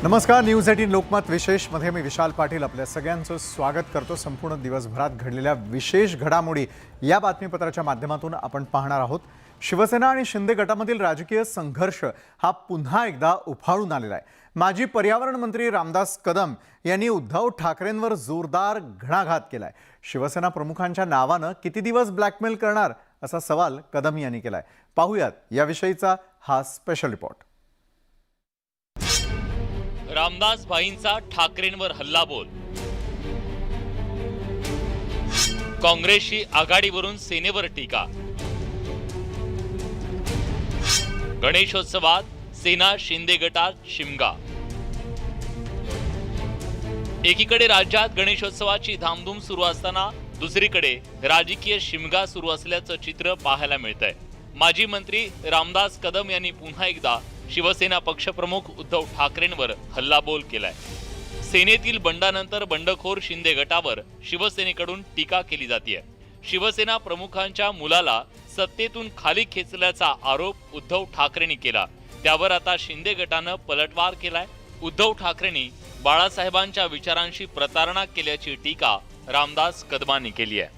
नमस्कार. न्यूज 18 लोकमत विशेषमध्ये मी विशाल पाटील आपल्या सगळ्यांचं स्वागत करतो. संपूर्ण दिवसभरात घडलेल्या विशेष घडामोडी या बातमीपत्राच्या माध्यमातून आपण पाहणार आहोत. शिवसेना आणि शिंदे गटामधील राजकीय संघर्ष हा पुन्हा एकदा उफाळून आलेला आहे. माजी पर्यावरण मंत्री रामदास कदम यांनी उद्धव ठाकरेंवर जोरदार घणाघात केलाय. शिवसेना प्रमुखांच्या नावानं किती दिवस ब्लॅकमेल करणार असा सवाल कदम यांनी केलाय. पाहूयात याविषयीचा हा स्पेशल रिपोर्ट. रामदास भाईंचा ठाकरेंवर हल्लाबोल. काँग्रेसची आघाडीवरून सेनेवर टीका. गणेशोत्सवात सेना शिंदे गटात शिमगा. एकीकडे राज्यात गणेशोत्सवाची धामधूम सुरू असताना दुसरीकडे राजकीय शिमगा सुरू असल्याचं चित्र पाहायला मिळतंय. माजी मंत्री रामदास कदम यांनी पुन्हा एकदा शिवसेना पक्षप्रमुख उद्धव ठाकरेंवर हल्लाबोल केलाय. सेनेतील बंडानंतर बंडखोर शिंदे गटावर शिवसेनेकडून टीका केली जाते. शिवसेना प्रमुखांच्या मुलाला सत्तेतून खाली खेचल्याचा आरोप उद्धव ठाकरेंनी केला. त्यावर आता शिंदे गटानं पलटवार केलाय. उद्धव ठाकरेंनी बाळासाहेबांच्या विचारांशी प्रतारणा केल्याची टीका रामदास कदमांनी केली आहे.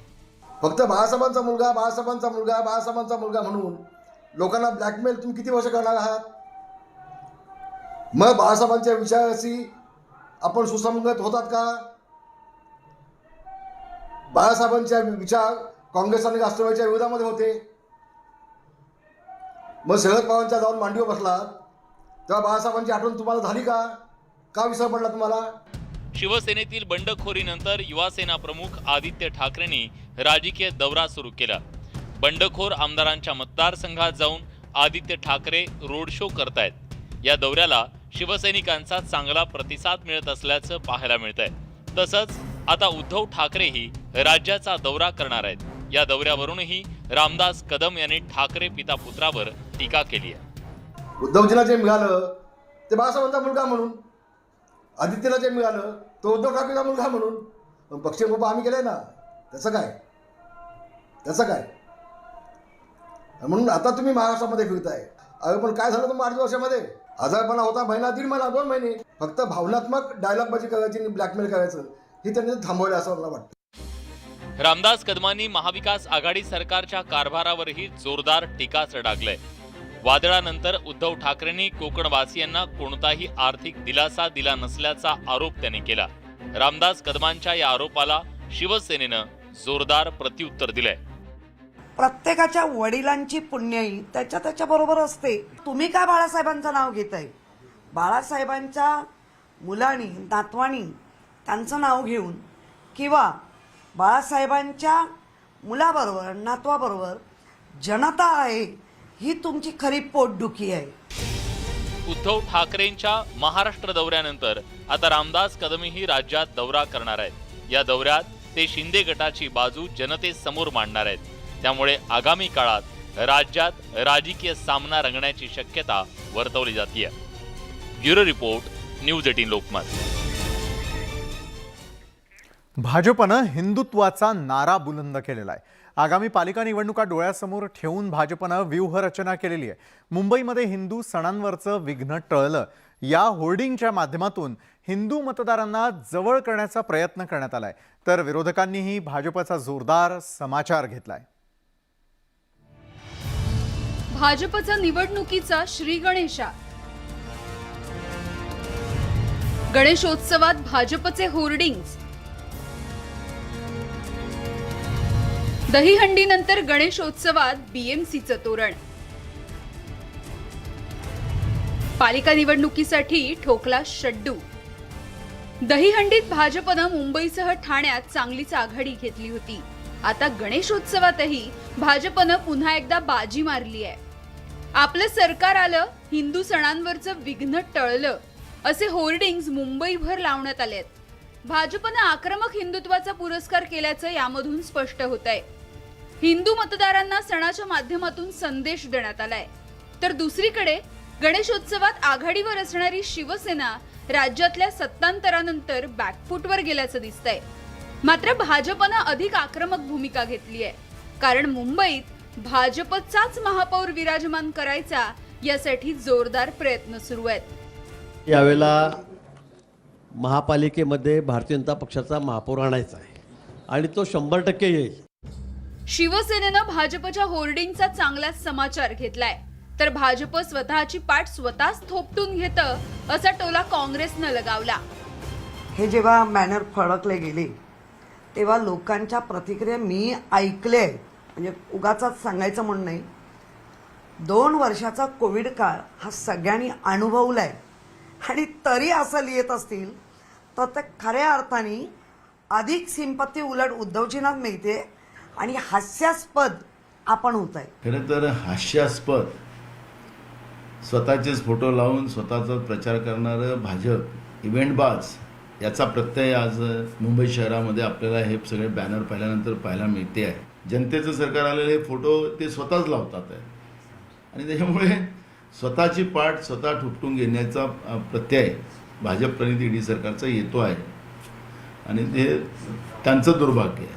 फक्त बाळासाहेबांचा मुलगा बाळासाहेबांचा मुलगा बाळासाहेबांचा मुलगा म्हणून लोकांना ब्लॅकमेल तुम्ही किती वर्ष करणार आहात? मग बाळासाहेबांच्या विचाराशी आपण सुसंगत होतात का? बाळासाहेबांच्या विचार काँग्रेस आणि राष्ट्रवादीच्या विरोधामध्ये होते. मग शरद पवारांच्या जाऊन मांडीवर बसला तेव्हा बाळासाहेबांची आठवण तुम्हाला झाली का? का विसर पडला तुम्हाला? शिवसेनेतील बंडखोरीनंतर युवासेना प्रमुख आदित्य ठाकरेंनी राजकीय दौरा सुरू केला. बंडखोर आमदारांच्या मतदारसंघात जाऊन आदित्य ठाकरे रोड शो करतायत. या दौऱ्याला शिवसैनिकांचा चांगला प्रतिसाद मिळत असल्याचं पाहायला मिळतंय. तसंच आता उद्धव ठाकरेही राज्याचा दौरा करणार आहेत. या दौऱ्यावरूनही रामदास कदम यांनी ठाकरे पिता पुत्रावर टीका केली आहे. उद्धवजीला जे मिळालं ते बाळासाहेबांचा मुलगा म्हणून, आदित्यला जे मिळालं तो उद्धव ठाकरेचा मुलगा म्हणून. पक्षीय बाबा आम्ही केलंय ना, त्याचं काय म्हणून आता तुम्ही महाराष्ट्रामध्ये फिरताय. अरे पण काय झालं तुम्ही 8 वर्षामध्ये? आजारपणा होता महिना, 1.5 महिना, 2 महिने. फक्त भावनात्मक डायलॉगबाजी करायची आणि ब्लॅकमेल करायचं हे त्यांनी थांबवलं असं मला वाटतं. रामदास कदमांनी महाविकास आघाडी सरकारच्या कारभारावरही जोरदार टीका चढागलंय. वादळानंतर उद्धव ठाकरेंनी कोकणवासियांना कोणताही आर्थिक दिलासा दिला नसल्याचा आरोप त्यांनी केला. रामदास कदमांच्या या आरोपाला शिवसेनेनं जोरदार प्रत्युत्तर दिलंय. प्रत्येकाच्या वडिलांची पुण्याई त्याच्या बरोबर असते. तुम्ही काय बाळासाहेबांचं नाव घेताय? बाळासाहेबांच्या मुलांनी नातवानी त्यांचं नाव घेऊन किंवा बाळासाहेबांच्या मुलाबरोबर नातवाबरोबर जनता आहे ही तुमची खरी पोटदुखी आहे. उद्धव ठाकरेंच्या महाराष्ट्र दौऱ्यानंतर आता रामदास कदमही राज्यात दौरा करणार आहेत. या दौऱ्यात ते शिंदे गटाची बाजू जनतेसमोर मांडणार आहेत. त्यामुळे आगामी काळात राज्यात राजकीय सामना रंगण्याची शक्यता वर्तवली जाते. Bureau report, news 18 Lokmat. भाजपनं हिंदुत्वाचा नारा बुलंद केलेला आहे. आगामी पालिका निवडणुका डोळ्यासमोर ठेवून भाजपनं व्यूहरचना केलेली आहे. मुंबईमध्ये हिंदू सणांवरचं विघ्न टळलं या होर्डिंगच्या माध्यमातून हिंदू मतदारांना जवळ करण्याचा प्रयत्न करण्यात आलाय. तर विरोधकांनीही भाजपचा जोरदार समाचार घेतलाय. भाजपचा निवडणुकीचा श्री गणेशा. गणेशोत्सवात भाजपचे होर्डिंग्स. दहीहंडीनंतर गणेशोत्सवात बीएमसीचं तोरण. पालिका निवडणुकीसाठी ठोकला शड्डू. दहीहंडीत भाजपनं मुंबईसह ठाण्यात चांगलीच आघाडी घेतली होती. आता गणेशोत्सवातही भाजपनं पुन्हा एकदा बाजी मारली आहे. आपलं सरकार आलं, हिंदू सणांवरचं विघ्न टळलं असे होर्डिंग्स मुंबईभर लावण्यात आलेत. भाजपनं आक्रमक हिंदुत्वाचा पुरस्कार केल्याचं यामधून स्पष्ट होत आहे. हिंदू मतदारांना सणाच्या माध्यमातून संदेश देण्यात आलाय. तर दुसरीकडे गणेशोत्सवात आघाडीवर असणारी शिवसेना राज्यातल्या सत्तांतरानंतर बॅकफूटवर गेल्याचं दिसतंय. मात्र भाजपनं अधिक आक्रमक भूमिका घेतली आहे. कारण मुंबईत भाजपचाच महापौर विराजमान करायचा यासाठी जोरदार प्रयत्न सुरू आहेत. यावेळेला महापालिकेमध्ये भारतीय जनता पक्षाचा महापौर आणायचा आहे आणि तो 100% येईल. शिवसेनेनं भाजपच्या होर्डिंगचा चांगलाच समाचार घेतलाय, तर भाजप स्वतःची पाठ स्वतःच थोपटून घेतं असा टोला काँग्रेसनं लगावला. हे जेव्हा बॅनर फडकले गेले तेव्हा लोकांच्या प्रतिक्रिया मी ऐकले, म्हणजे उगाचाच सांगायचं म्हणून नाही. 2 वर्षाचा कोविड काळ हा सगळ्यांनी अनुभवलाय आणि तरी असं लिहित असतील तर ते खऱ्या अर्थाने अधिक सिंपत्ती उलट उद्धवजींना मिळते आणि हास्यास्पद आपण होत आहे. खरं तर हास्यास्पद स्वतःचेच फोटो लावून स्वतःचा प्रचार करणारं भाजप इव्हेंटबाज याचा प्रत्यय आज मुंबई शहरामध्ये आपल्याला हे सगळे बॅनर पाहिल्यानंतर पाहायला मिळते आहे. जनतेचं सरकार आलेले हे फोटो ते स्वतःच लावतात आहे आणि त्याच्यामुळे स्वतःची पाठ स्वतः ठुपटून घेण्याचा प्रत्यय भाजप प्रणित ईडी सरकारचा येतो आहे आणि ते त्यांचं दुर्भाग्य आहे.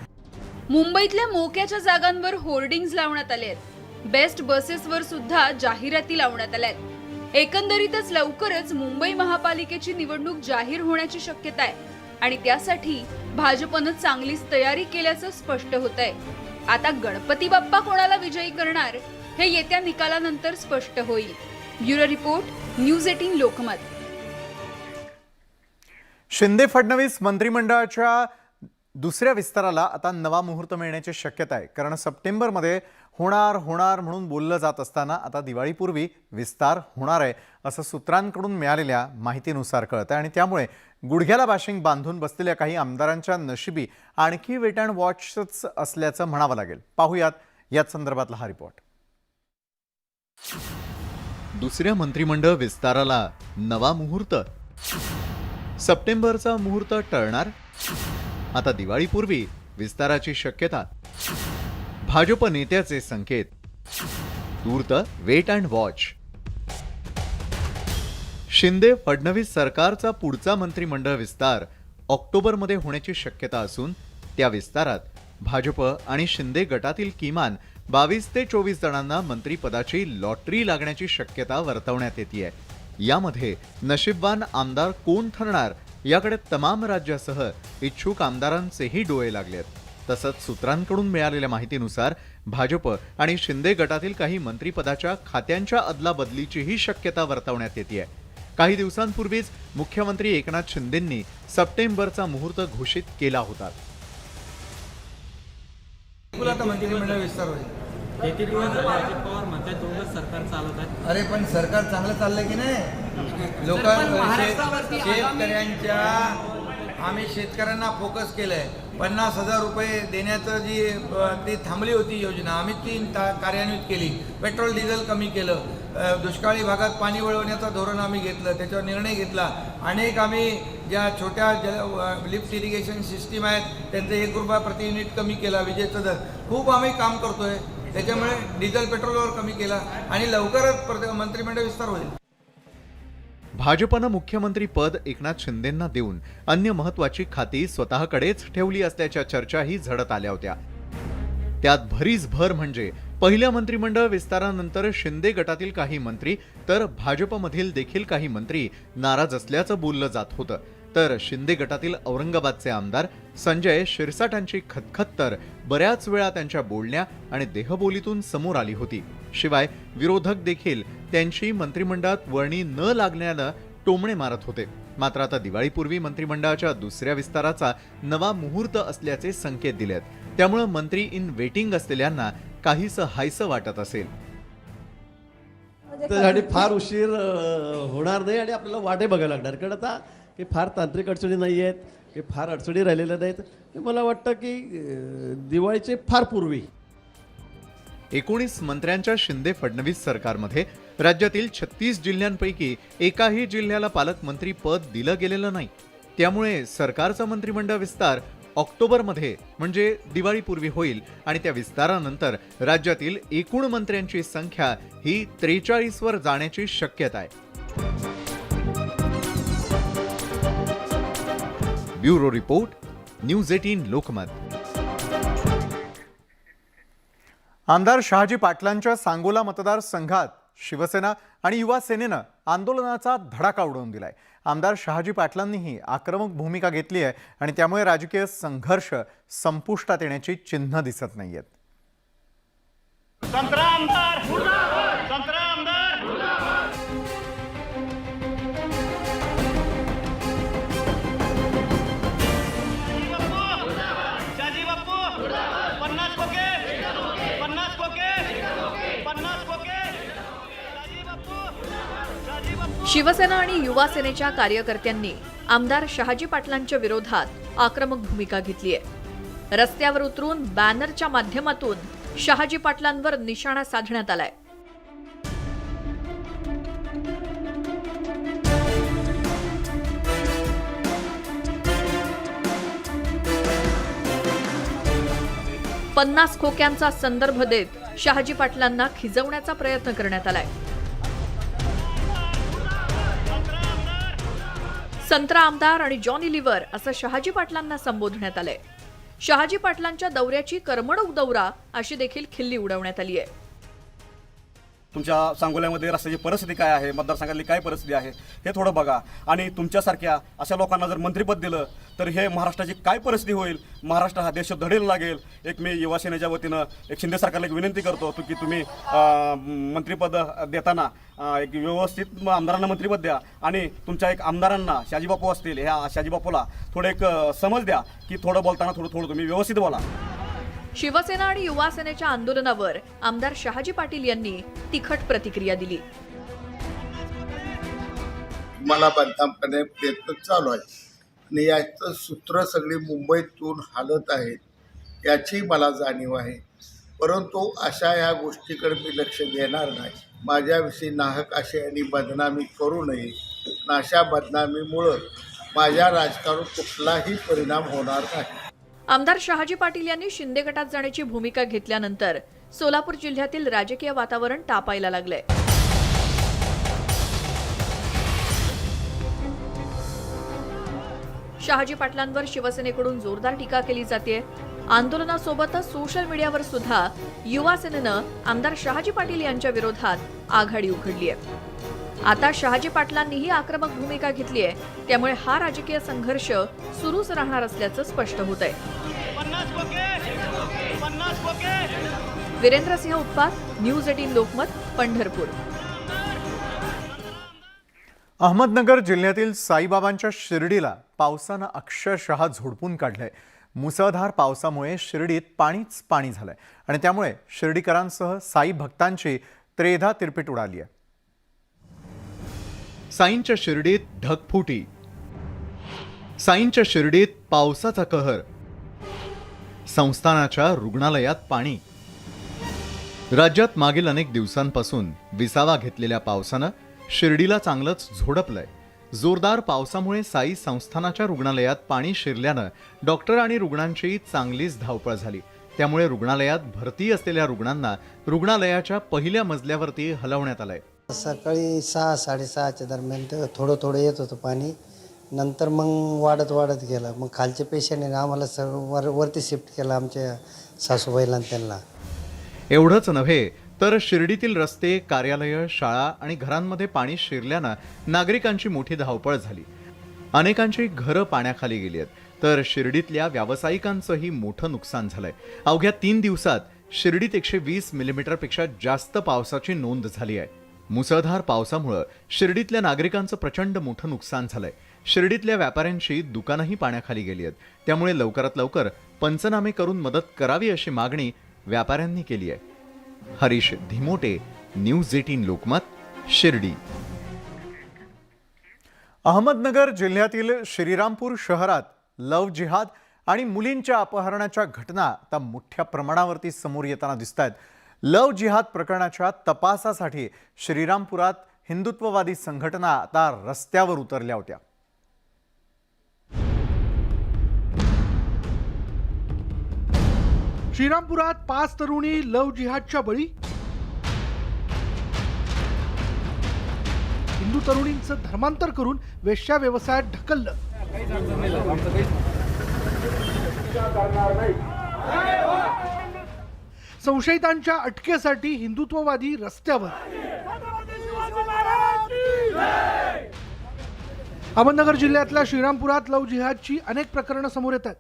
मुंबईतल्या मोक्याच्या जागांवर होर्डिंग्ज लावण्यात आले आहेत. बेस्ट बसेसवर सुद्धा जाहिराती लावण्यात आल्या आहेत. एकंदरीतच लवकरच मुंबई महापालिकेची निवडणूक जाहीर होण्याची शक्यता आहे आणि त्यासाठी भाजपनं चांगलीच तयारी केल्याचं स्पष्ट होतंय. आता गणपती बाप्पा कोणाला विजयी करणार हे येत्या निकालानंतर स्पष्ट होईल. Bureau report, news 18 Lokmat. Shinde Fadnavis मंत्रिमंडळाच्या दुसऱ्या विस्ताराला आता नवा मुहूर्त मिळण्याची शक्यता आहे, कारण सप्टेंबरमध्ये होणार म्हणून बोललं जात असताना आता दिवाळीपूर्वी विस्तार होणार आहे असं सूत्रांकडून मिळालेल्या माहितीनुसार कळतं आणि त्यामुळे गुडघ्याला बाशिंग बांधून बसलेल्या काही आमदारांच्या नशिबी आणखी वेट अँड वॉचच असल्याचं म्हणावं लागेल. पाहूयात याच संदर्भातला हा रिपोर्ट. दुसऱ्या मंत्रिमंडळ विस्ताराला नवा मुहूर्त, सप्टेंबरचा मुहूर्त टळणार, आता दिवाळीपूर्वी विस्ताराची शक्यता, भाजप नेत्याचे संकेत, तूर्त wait and watch. Shinde Fadnavis सरकारचा पुढचा मंत्रिमंडळ विस्तार ऑक्टोबरमध्ये होण्याची शक्यता असून त्या विस्तारात भाजप आणि शिंदे गटातील किमान 22 ते 24 जणांना मंत्रिपदाची लॉटरी लागण्याची शक्यता वर्तवण्यात येते. यामध्ये नशीबवान आमदार कोण ठरणार याकडे तमाम राज्यासह इच्छुक आमदारांचेही डोळे लागलेत. तसंच सूत्रांकडून मिळालेल्या माहितीनुसार भाजप आणि शिंदे गटातील काही मंत्रिपदाच्या खात्यांच्या अदलाबदलीचीही शक्यता वर्तवण्यात येते. काही दिवसांपूर्वीच मुख्यमंत्री एकनाथ शिंदेंनी सप्टेंबरचा मुहूर्त घोषित केला होता. आता मंत्रिमंडळ विस्तार होईल. किती दिवस झाले अजित पवार म्हणतात दोघंच सरकार चालवत आहे. अरे पण सरकार चांगलं चाललंय की नाही? शेतकऱ्यांच्या आम्ही शेतकऱ्यांना फोकस केलंय. 50,000 रुपये देण्याचं जी ती थांबली होती योजना आम्ही ती कार्यान्वित केली. पेट्रोल डिझेल कमी केलं. दुष्काळी भागात पाणी वळवण्याचं धोरण आम्ही घेतलं, त्याच्यावर निर्णय घेतला. अनेक आम्ही ज्या छोट्या लिफ्ट इरिगेशन सिस्टीम आहेत त्यांचं 1 रुपया प्रति युनिट कमी केला. विजेचा दर खूप आम्ही काम करतोय. त्याच्यामुळे डिझेल पेट्रोलवर कमी केला आणि लवकरच मंत्रिमंडळ विस्तार होईल. भाजपनं मुख्यमंत्री पद एकनाथ शिंदेंना देऊन अन्य महत्वाची खाती स्वतःकडेच ठेवली असल्याच्या चर्चाही झडत आल्या होत्या. त्यात भरीस भर म्हणजे पहिल्या मंत्रिमंडळ विस्तारानंतर शिंदे गटातील काही मंत्री तर भाजपमधील देखील काही मंत्री नाराज असल्याचं बोललं जात होतं. तर शिंदे गटातील औरंगाबादचे आमदार संजय शिरसाटांची खतखत तर बऱ्याच वेळा त्यांच्या बोलण्या आणि देहबोलीतून समोर आली होती. शिवाय विरोधक देखील त्यांची मंत्रिमंडळात वळणी न लागण्यानं टोमणे मारत होते. मात्र आता दिवाळीपूर्वी मंत्रिमंडळाच्या दुसऱ्या विस्ताराचा नवा मुहूर्त असल्याचे संकेत दिलेत. त्यामुळे मंत्री इन वेटिंग असलेल्यांना काहीसं हायसं वाटत असेल. त्यासाठी फार उशीर होणार नाही आणि आपल्याला वाटे बघायला लागणार, कारण आता की फार तांत्रिक अडचणी नाही आहेत, की फार अडचणी राहिलेल्या नाहीत. मला वाटतं की दिवाळीचे फार पूर्वी 19 मंत्र्यांच्या शिंदे फडणवीस सरकारमध्ये राज्यातील 36 जिल्ह्यांपैकी एकाही जिल्ह्याला पालकमंत्री पद दिलं गेलेलं नाही. त्यामुळे सरकारचा मंत्रिमंडळ विस्तार ऑक्टोबरमध्ये म्हणजे दिवाळीपूर्वी होईल आणि त्या विस्तारानंतर राज्यातील एकूण मंत्र्यांची संख्या ही 43 वर जाण्याची शक्यता आहे. Bureau report, news 18 Lokmat. आमदार शहाजी पाटलांच्या सांगोला मतदारसंघात शिवसेना आणि युवा सेनेनं आंदोलनाचा धडाका उडवून दिलाय. आमदार शहाजी पाटलांनीही आक्रमक भूमिका घेतली आहे आणि त्यामुळे राजकीय संघर्ष संपुष्टात येण्याची चिन्ह दिसत नाहीयेत. शिवसेना आणि युवा सेनेच्या कार्यकर्त्यांनी आमदार शहाजी पाटलांच्या विरोधात आक्रमक भूमिका घेतली आहे. रस्त्यावर उतरून बॅनरच्या माध्यमातून शहाजी पाटलांवर निशाणा साधण्यात आलाय. पन्नास खोक्यांचा संदर्भ देत शहाजी पाटलांना खिजवण्याचा प्रयत्न करण्यात आलाय. संत्रा आमदार आणि जॉनी लिव्हर असं शहाजी पाटलांना संबोधण्यात आलंय. शहाजी पाटलांच्या दौऱ्याची करमणूक दौरा अशी देखील खिल्ली उडवण्यात आली आहे. तुमच्या सांगोल्यामध्ये रस्त्याची परिस्थिती काय आहे, मतदारसंघातली काय परिस्थिती आहे हे थोडं बघा. आणि तुमच्यासारख्या अशा लोकांना जर मंत्रिपद दिलं तर हे महाराष्ट्राची काय परिस्थिती होईल. महाराष्ट्र हा देश धडेल लागेल. एक मी युवा सेनेच्या वतीनं एक शिंदे सरकारला एक विनंती करतो की तुम्ही मंत्रिपद देताना एक व्यवस्थित आमदारांना मंत्रिपद द्या आणि तुमच्या एक आमदारांना शहाजीबापू असतील, ह्या शहाजीबापूला थोडं एक समज द्या की थोडं बोलताना थोडं तुम्ही व्यवस्थित बोला. शिवसेना आणि युवा सेनेच्या आंदोलनावर आमदार शहाजी पाटील यांनी तिखट प्रतिक्रिया दिली. मला बांधकाम करण्याचा प्रयत्न चालू आहे आणि याचं सूत्र सगळी मुंबईतून हालत आहेत याची मला जाणीव आहे. परंतु अशा या गोष्टीकडे मी लक्ष देणार नाही. माझ्याविषयी नाहक अशी आणि बदनामी करू नये. अशा बदनामीमुळं माझ्या राजकारणावर कुठलाही परिणाम होणार नाही. आमदार शहाजी पाटील यांनी शिंदे गटात जाण्याची भूमिका घेतल्यानंतर सोलापूर जिल्ह्यातील राजकीय वातावरण तापायला लागलंय. शहाजी पाटलांवर शिवसेनेकडून जोरदार टीका केली जाते. आंदोलनासोबतच सोशल मीडियावर सुद्धा युवा सेनेनं आमदार शहाजी पाटील यांच्या विरोधात आघाडी उघडली आहे. आता शहाजी पाटलांनीही आक्रमक भूमिका घेतली आहे. त्यामुळे हा राजकीय संघर्ष सुरूच राहणार असल्याचं स्पष्ट होत आहे. वीरेंद्र सिंह उत्पात, न्यूज 18 लोकमत, पंढरपूर. अहमदनगर जिल्ह्यातील साईबाबांच्या शिर्डीला पावसानं अक्षरशः झोडपून काढलंय. मुसळधार पावसामुळे शिर्डीत पाणीच पाणी झालंय आणि त्यामुळे शिर्डीकरांसह साई भक्तांची त्रेधा तिरपीट उडाली आहे. साईंच्या शिर्डीत ढगफुटी, साईंच्या शिर्डीत पावसाचा कहर, संस्थानाच्या रुग्णालयात पाणी. राज्यात मागील अनेक दिवसांपासून विसावा घेतलेल्या पावसानं शिर्डीला चांगलंच झोडपलंय. जोरदार पावसामुळे साई संस्थानाच्या रुग्णालयात पाणी शिरल्यानं डॉक्टर आणि रुग्णांची चांगलीच धावपळ झाली. त्यामुळे रुग्णालयात भरती असलेल्या रुग्णांना रुग्णालयाच्या पहिल्या मजल्यावरती हलवण्यात आलंय. सकाळी 6-6:30च्या दरम्यान तर थोडं येत होतं पाणी. नंतर मग वाढत गेलं. मग खालचे पेशंटने आम्हाला सर्व वरती शिफ्ट केलं, आमच्या सासूबाईला त्यांना. एवढंच नव्हे तर शिर्डीतील रस्ते, कार्यालयं, शाळा आणि घरांमध्ये पाणी शिरल्यानं नागरिकांची मोठी धावपळ झाली. अनेकांची घरं पाण्याखाली गेली आहेत, तर शिर्डीतल्या व्यावसायिकांचंही मोठं नुकसान झालंय. अवघ्या 3 दिवसात शिर्डीत 120 मिलीमीटरपेक्षा जास्त पावसाची नोंद झाली आहे. मुसळधार पावसामुळे शिर्डीतल्या नागरिकांचं प्रचंड मोठं नुकसान झालंय. शिर्डीतल्या व्यापाऱ्यांची दुकानंही पाण्याखाली गेली आहेत. त्यामुळे लवकरात लवकर पंचनामे करून मदत करावी अशी मागणी व्यापाऱ्यांनी केली आहे. हरीश धिमोटे, न्यूज 18 लोकमत, शिर्डी. अहमदनगर जिल्ह्यातील श्रीरामपूर शहरात लव जिहाद आणि मुलींच्या अपहरणाच्या घटना आता मोठ्या प्रमाणावरती समोर येताना दिसत आहेत. लव जिहाद प्रकरणाच्या तपासासाठी श्रीरामपुरात हिंदुत्ववादी संघटना आता रस्त्यावर उतरल्या होत्या. श्रीरामपुरात 5 तरुणी लव जिहादच्या बळी. हिंदू तरुणींचं धर्मांतर करून वेश्या व्यवसायात ढकललं. संशयितांच्या अटकेसाठी हिंदुत्ववादी रस्त्यावर. अहमदनगर जिल्ह्यातल्या श्रीरामपुरात लव्ह जिहादची अनेक प्रकरणं समोर येत आहेत.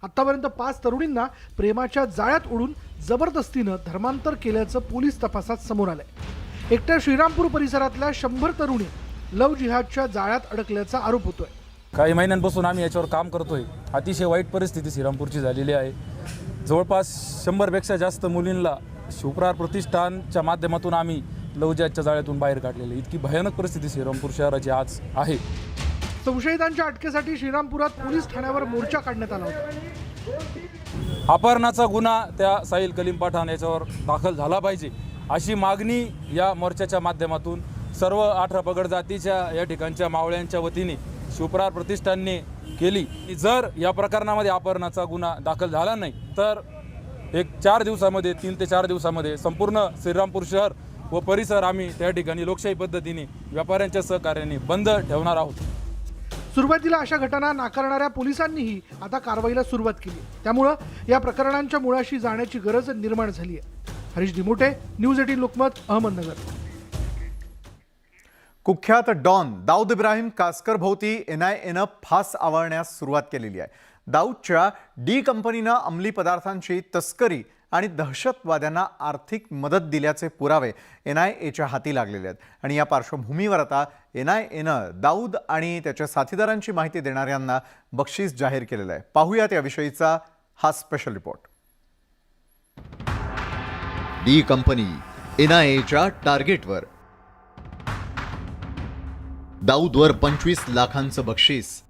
आतापर्यंत 5 तरुणींना प्रेमाच्या जाळ्यात ओढून जबरदस्तीनं धर्मांतर केल्याचं पोलीस तपासात समोर आलंय. एकट्या श्रीरामपूर परिसरातल्या 100 तरुणी लव्ह जिहादच्या जाळ्यात अडकल्याचा आरोप होतोय. काही महिन्यांपासून आम्ही याच्यावर काम करतोय. अतिशय वाईट परिस्थिती श्रीरामपूरची झालेली आहे. जवळपास 100पेक्षा जास्त मुलींना शिवप्रहार प्रतिष्ठानच्या माध्यमातून आम्ही लव्ह जिहादच्या जाळ्यातून बाहेर काढलेली. इतकी भयानक परिस्थिती श्रीरामपूर शहराची आज आहे. संशयितांच्या अटकेसाठी श्रीरामपुरात पोलीस ठाण्यावर मोर्चा काढण्यात आला होता. अपहरणाचा गुन्हा त्या साहिल कलीम पठाण याच्यावर दाखल झाला पाहिजे अशी मागणी या मोर्चाच्या माध्यमातून सर्व 18 पगड जातीच्या या ठिकाणच्या मावळ्यांच्या वतीने शिवप्रहार प्रतिष्ठानने केली. जर या प्रकरणामध्ये अपहरणाचा गुन्हा दाखल झाला नाही तर 3 ते 4 दिवसामध्ये संपूर्ण श्रीरामपूर शहर व परिसर आम्ही त्या ठिकाणी लोकशाही पद्धतीने व्यापाऱ्यांच्या सहकार्याने बंद ठेवणार आहोत. सुरुवातीला अशा घटना नाकारणाऱ्या पोलिसांनीही आता कारवाईला सुरुवात केली. त्यामुळं या प्रकरणांच्या मुळाशी जाण्याची गरज निर्माण झाली आहे. हरीश दिमोटे, न्यूज 18 लोकमत, अहमदनगर. कुख्यात डॉन दाऊद इब्राहिम कासकर भोवती NIAनं फास आवळण्यास सुरुवात केलेली आहे. दाऊदच्या डी कंपनीनं अंमली पदार्थांची तस्करी आणि दहशतवाद्यांना आर्थिक मदत दिल्याचे पुरावे NIAच्या हाती लागलेले आहेत. आणि या पार्श्वभूमीवर आता NIAनं दाऊद आणि त्याच्या साथीदारांची माहिती देणाऱ्यांना बक्षीस जाहीर केलेलं आहे. पाहूयात याविषयीचा हा स्पेशल रिपोर्ट. डी कंपनी NIAच्या टार्गेटवर. दाऊदवर 25 लाखांचं बक्षीस.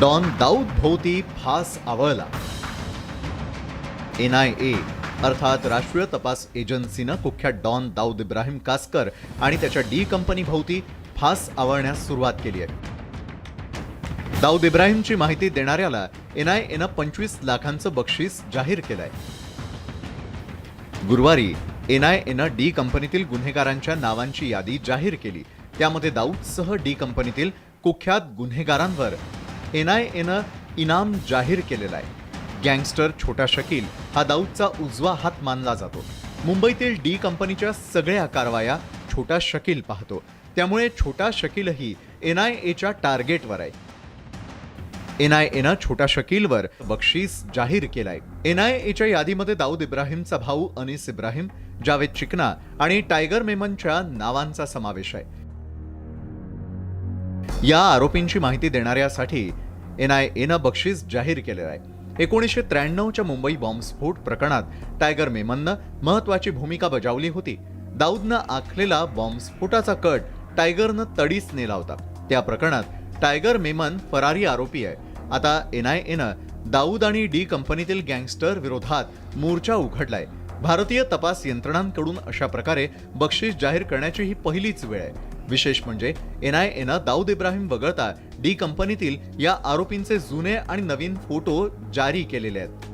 डॉन दाऊद भोवती फास आवळला. NIA अर्थात राष्ट्रीय तपास एजन्सीनं कुख्यात डॉन दाऊद इब्राहिम कासकर आणि त्याच्या डी कंपनी भोवती फास आवळण्यास सुरुवात केली आहे. दाऊद इब्राहिमची माहिती देणाऱ्याला NIAनं 25 लाखांचं बक्षीस जाहीर केलंय. गुरुवारी NIAनं डी कंपनीतील गुन्हेगारांच्या नावांची यादी जाहीर केली. त्यामध्ये दाऊदसह डी कंपनीतील कुख्यात गुन्हेगारांवर NIAनं इनाम जाहीर केलेला आहे. गँगस्टर छोटा शकील हा दाऊदचा उजवा हात मानला जातो. मुंबईतील डी कंपनीच्या सगळ्या कारवाया छोटा शकील पाहतो. त्यामुळे छोटा शकीलही NIAच्या टार्गेटवर आहे. NIAनं छोटा शकीलवर बक्षीस जाहीर केलाय. NIAच्या यादीमध्ये दाऊद इब्राहिमचा भाऊ अनीस इब्राहिम, जावेद चिकना आणि टायगर मेमनच्या नावांचा समावेश आहे. या आरोपींची माहिती देणाऱ्यासाठी NIAनं बक्षीस जाहीर केलेलं आहे. 1993च्या मुंबई बॉम्बस्फोट प्रकरणात टायगर मेमननं महत्वाची भूमिका बजावली होती. दाऊदनं आखलेला बॉम्बस्फोटाचा कट टायगरनं तडीस नेला होता. त्या प्रकरणात टायगर मेमन फरारी आरोपी आहे. आता NIAनं दाऊद आणि डी कंपनीतील गँगस्टर विरोधात मोर्चा उघडलाय. भारतीय तपास यंत्रणांकडून अशा प्रकारे बक्षीस जाहीर करण्याची ही पहिलीच वेळ आहे. विशेष म्हणजे NIAनं दाऊद इब्राहिम वगळता डी कंपनीतील या आरोपींचे जुने आणि नवीन फोटो जारी केलेले आहेत.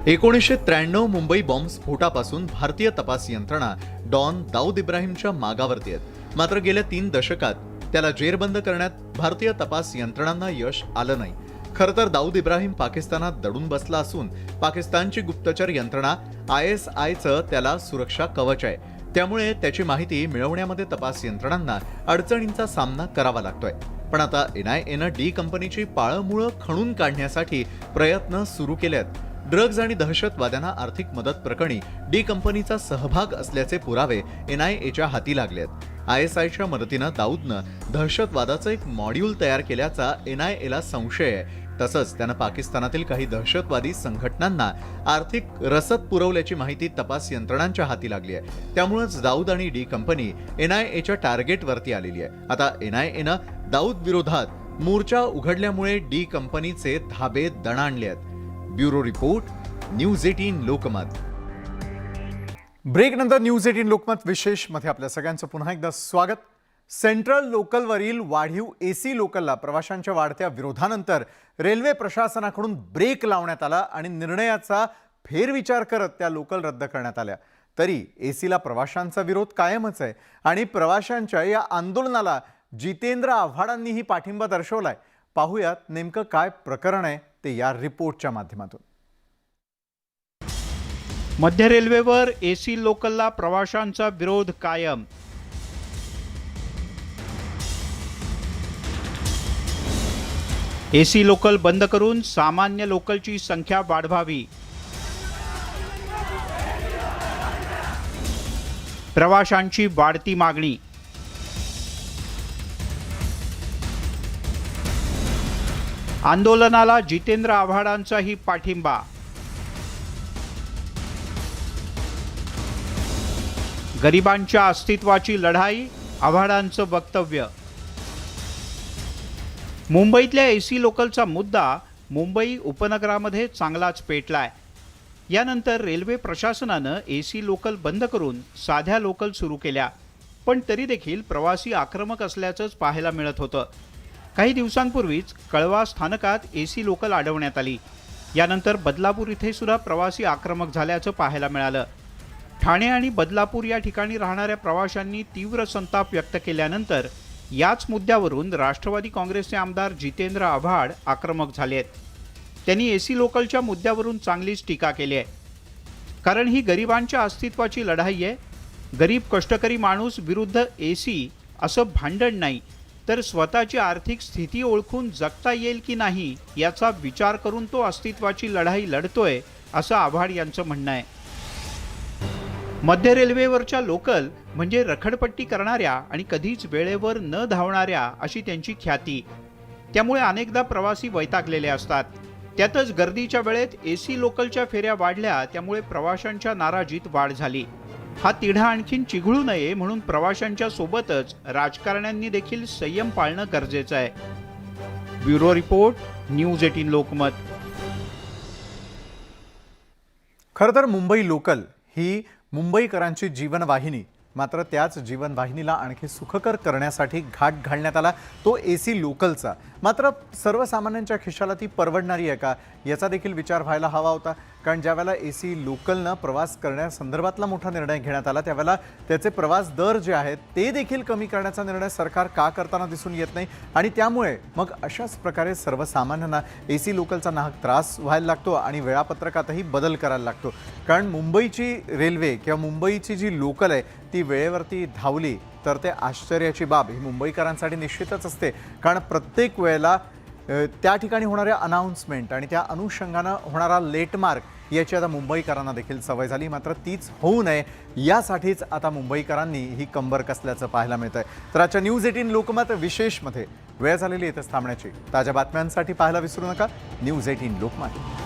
1993 मुंबई बॉम्बस्फोटापासून भारतीय तपास यंत्रणा डॉन दाऊद इब्राहिमच्या मागावरती आहेत. मात्र गेल्या 3 दशकात त्याला जेरबंद करण्यात भारतीय तपास यंत्रणांना यश आलं नाही. खरं तर दाऊद इब्राहिम पाकिस्तानात दडून बसला असून पाकिस्तानची गुप्तचर यंत्रणा ISIचं त्याला सुरक्षा कवच आहे. त्यामुळे त्याची माहिती मिळवण्यामध्ये तपास यंत्रणांना अडचणींचा सामना करावा लागतोय. पण आता NIAनं डी कंपनीची पाळंमुळं खणून काढण्यासाठी प्रयत्न सुरू केलेत. ड्रग्ज आणि दहशतवाद्यांना आर्थिक मदत प्रकरणी डी कंपनीचा सहभाग असल्याचे पुरावे NIAच्या हाती लागलेत. ISIच्या मदतीनं दाऊदनं दहशतवादाचं एक मॉड्यूल तयार केल्याचा NIAला संशय आहे. तसंच त्यानं पाकिस्तानातील काही दहशतवादी संघटनांना आर्थिक रसद पुरवल्याची माहिती तपास यंत्रणांच्या हाती लागली आहे. त्यामुळेच दाऊद आणि डी कंपनी NIAच्या टार्गेटवरती आलेली आहे. आता NIAनं दाऊद विरोधात मोर्चा उघडल्यामुळे डी कंपनीचे धाबे दणाणले आहेत. Bureau report, news 18 Lokmat. Break नंतर न्यूज 18 लोकमत विशेष मध्ये आपल्या सगळ्यांचं पुन्हा एकदा स्वागत. सेंट्रल लोकलवरील वाढीव AC लोकलला प्रवाशांच्या वाढत्या विरोधानंतर रेल्वे प्रशासनाकडून ब्रेक लावण्यात आला आणि निर्णयाचा फेरविचार करत त्या लोकल रद्द करण्यात आल्या. तरी ACला प्रवाशांचा विरोध कायमच आहे आणि प्रवाशांच्या या आंदोलनाला जितेंद्र आव्हाडांनीही पाठिंबा दर्शवलाय. पाहूयात नेमकं काय प्रकरण आहे ते या रिपोर्टच्या माध्यमातून. मध्य रेल्वेवर एसी लोकलला प्रवाशांचा विरोध कायम. एसी लोकल बंद करून सामान्य लोकलची संख्या वाढवावी. प्रवाशांची वाढती मागणी. आंदोलनाला जितेंद्र आव्हाडांचाही पाठिंबा. गरिबांच्या अस्तित्वाची लढाई, आव्हाडांचं वक्तव्य. मुंबईतल्या एसी लोकलचा मुद्दा मुंबई उपनगरामध्ये चांगलाच पेटलाय. यानंतर रेल्वे प्रशासनानं एसी लोकल बंद करून साध्या लोकल सुरू केल्या, पण तरी देखील प्रवासी आक्रमक असल्याचंच पाहायला मिळत होतं. काही दिवसांपूर्वीच कळवा स्थानकात एसी लोकल अडवण्यात आली. यानंतर बदलापूर इथे सुद्धा प्रवासी आक्रमक झाल्याचं पाहायला मिळालं. ठाणे आणि बदलापूर या ठिकाणी राहणाऱ्या प्रवाशांनी तीव्र संताप व्यक्त केल्यानंतर याच मुद्द्यावरून राष्ट्रवादी काँग्रेसचे आमदार जितेंद्र आव्हाड आक्रमक झाले आहेत. त्यांनी एसी लोकलच्या मुद्द्यावरून चांगलीच टीका केली आहे. कारण ही गरिबांच्या अस्तित्वाची लढाई आहे. गरीब कष्टकरी माणूस विरुद्ध एसी असं भांडण नाही, तर स्वतःची आर्थिक स्थिती ओळखून जगता येईल की नाही याचा विचार करून तो अस्तित्वाची लढाई लढतोय, असं आव्हाड यांचं म्हणणं आहे. मध्य रेल्वेवरच्या लोकल म्हणजे रखडपट्टी करणाऱ्या आणि कधीच वेळेवर न धावणाऱ्या अशी त्यांची ख्याती. त्यामुळे अनेकदा प्रवासी वैतागलेले असतात. त्यातच गर्दीच्या वेळेत एसी लोकलच्या फेऱ्या वाढल्या, त्यामुळे प्रवाशांच्या नाराजीत वाढ झाली. हा तिढा आणखीन चिघळू नये म्हणून प्रवाशांच्या सोबतच राजकारण्यांनी देखील संयम पाळणं गरजेचं आहे. Bureau report, news 18 Lokmat. खरं तर मुंबई लोकल ही मुंबईकरांची जीवनवाहिनी, मात्र त्याच जीवनवाहिनीला आणखी सुखकर करण्यासाठी घाट घालण्यात आला तो एसी लोकलचा. मात्र सर्वसामान्यांच्या खिशाला ती परवडणारी आहे का याचा देखील विचार व्हायला हवा होता. कारण ज्यावेळेला एसी लोकलनं प्रवास करण्यासंदर्भातला मोठा निर्णय घेण्यात आला, त्यावेळेला त्याचे प्रवास दर जे आहेत ते देखील कमी करण्याचा निर्णय सरकार का करताना दिसून येत नाही. आणि त्यामुळे मग अशाच प्रकारे सर्वसामान्यांना एसी लोकलचा नाहक त्रास व्हायला लागतो आणि वेळापत्रकातही बदल करायला लागतो. कारण मुंबईची रेल्वे किंवा मुंबईची जी लोकल आहे ती वेळेवरती धावली तर ते आश्चर्याची बाब ही मुंबईकरांसाठी निश्चितच असते. कारण प्रत्येक वेळेला त्या ठिकाणी होणाऱ्या अनाऊन्समेंट आणि त्या अनुषंगानं होणारा लेटमार्क याची आता मुंबईकरांना देखील सवय झाली. मात्र तीच होऊ नये यासाठीच आता मुंबईकरांनी ही कंबर कसल्याचं पाहायला मिळत आहे. तर आजच्या न्यूज 18 लोकमत विशेषमध्ये वेळ झालेली इथंच थांबण्याची. ताज्या बातम्यांसाठी पाहायला विसरू नका न्यूज 18 लोकमत.